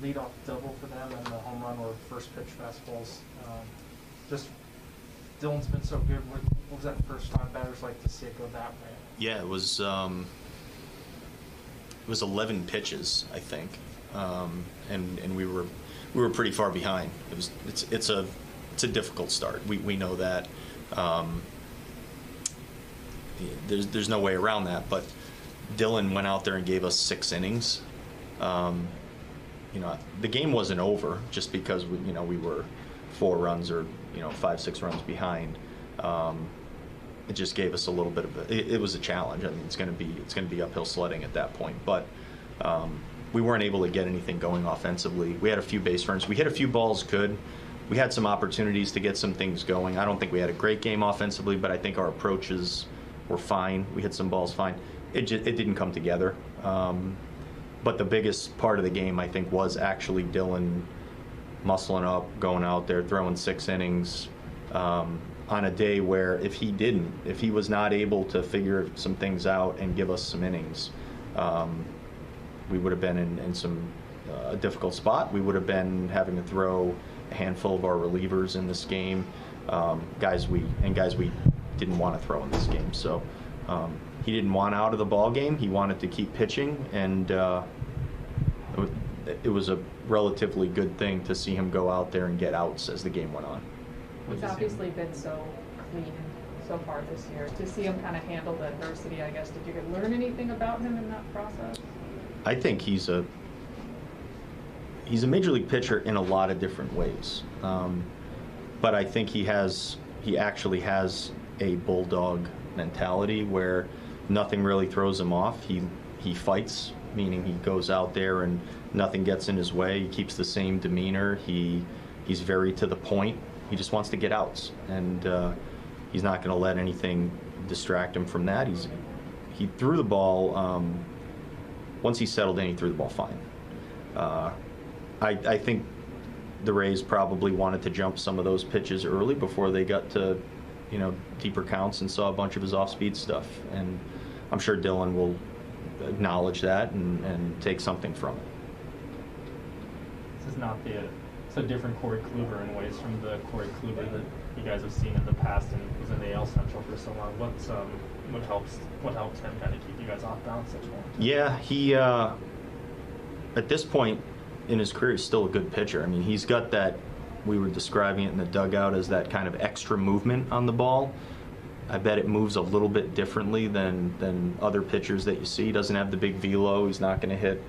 leadoff double for them and the home run or first pitch fastballs. Just Dylan's been so good. What was that first time batters like to see it go that way? Yeah, it was 11 pitches, I think, and we were pretty far behind. It's a difficult start. We know that. There's no way around that. But Dylan went out there and gave us 6 innings. The game wasn't over just because we were 4 runs or 5-6 runs behind. It just gave us a little bit of it was a challenge. I mean, it's going to be uphill sledding at that point. But we weren't able to get anything going offensively. We had a few base runners. We hit a few balls good. We had some opportunities to get some things going. I don't think we had a great game offensively, but I think our approaches were fine. We hit some balls fine. It didn't come together. But the biggest part of the game, I think, was actually Dylan muscling up, going out there, throwing 6 innings on a day where if he was not able to figure some things out and give us some innings, we would have been in some a difficult spot. We would have been having to throw a handful of our relievers in this game, guys we didn't want to throw in this game. So he didn't want out of the ball game. He wanted to keep pitching, and it was a relatively good thing to see him go out there and get outs as the game went on. He's obviously been so clean so far this year. To see him kind of handle the adversity, I guess, did you learn anything about him in that process? I think he's a major league pitcher in a lot of different ways, but I think he actually has a bulldog mentality where nothing really throws him off. He fights, meaning he goes out there and nothing gets in his way. He keeps the same demeanor. He's very to the point. He just wants to get outs, and he's not going to let anything distract him from that. He threw the ball. Once he settled in, he threw the ball fine. I think the Rays probably wanted to jump some of those pitches early before they got to, deeper counts and saw a bunch of his off-speed stuff. And I'm sure Dylan will acknowledge that and take something from it. This is not it's a different Corey Kluber in ways from the Corey Kluber that you guys have seen in the past and was in the AL Central for so long. What helps him kind of keep you guys off balance such long? Yeah, he at this point in his career, he's still a good pitcher. I mean, he's got that, we were describing it in the dugout as that kind of extra movement on the ball. I bet it moves a little bit differently than other pitchers that you see. He doesn't have the big velo. He's not going to hit,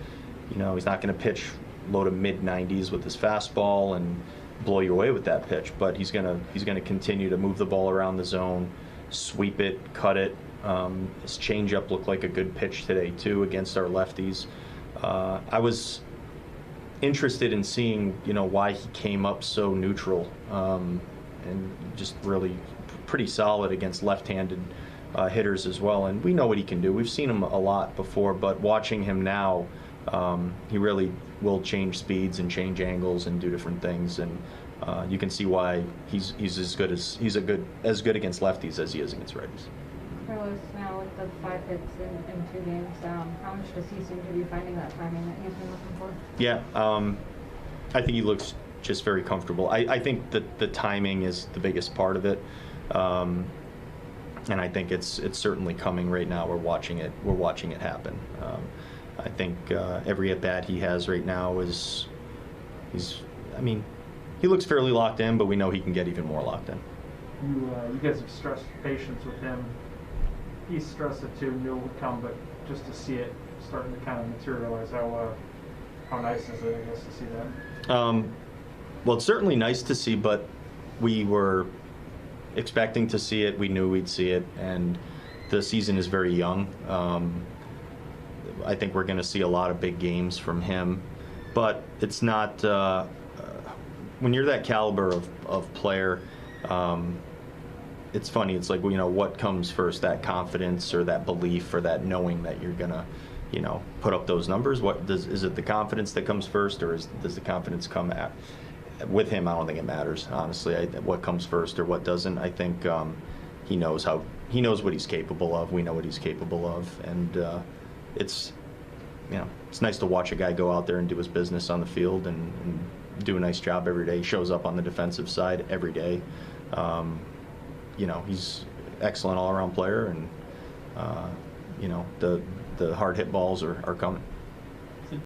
he's not going to pitch low to mid-90s with his fastball and blow you away with that pitch. But he's going to continue to move the ball around the zone, sweep it, cut it. His changeup looked like a good pitch today too against our lefties. I was interested in seeing why he came up so neutral and just really pretty solid against left-handed hitters as well. And we know what he can do. We've seen him a lot before, but watching him now, he really will change speeds and change angles and do different things. And you can see why he's as good against lefties as he is against righties. Carlos, now with the 5 hits in 2 games, how much does he seem to be finding that timing that he's been looking for? Yeah, I think he looks just very comfortable. I think that the timing is the biggest part of it, and I think it's certainly coming right now. We're watching it happen. I think every at bat he has right now he looks fairly locked in, but we know he can get even more locked in. You guys have stressed patience with him. He stressed it too, knew it would come, but just to see it starting to kind of materialize, how nice is it, I guess, to see that? Well, it's certainly nice to see, but we were expecting to see it. We knew we'd see it, and the season is very young. I think we're going to see a lot of big games from him, but it's not when you're that caliber of player. It's funny. It's like, what comes first, that confidence or that belief or that knowing that you're gonna, put up those numbers? Is it the confidence that comes first, or does the confidence come with him? I don't think it matters, honestly. What comes first or what doesn't. I think he knows what he's capable of. We know what he's capable of, and it's nice to watch a guy go out there and do his business on the field and do a nice job every day. He shows up on the defensive side every day. He's excellent all-around player, and the hard hit balls are coming.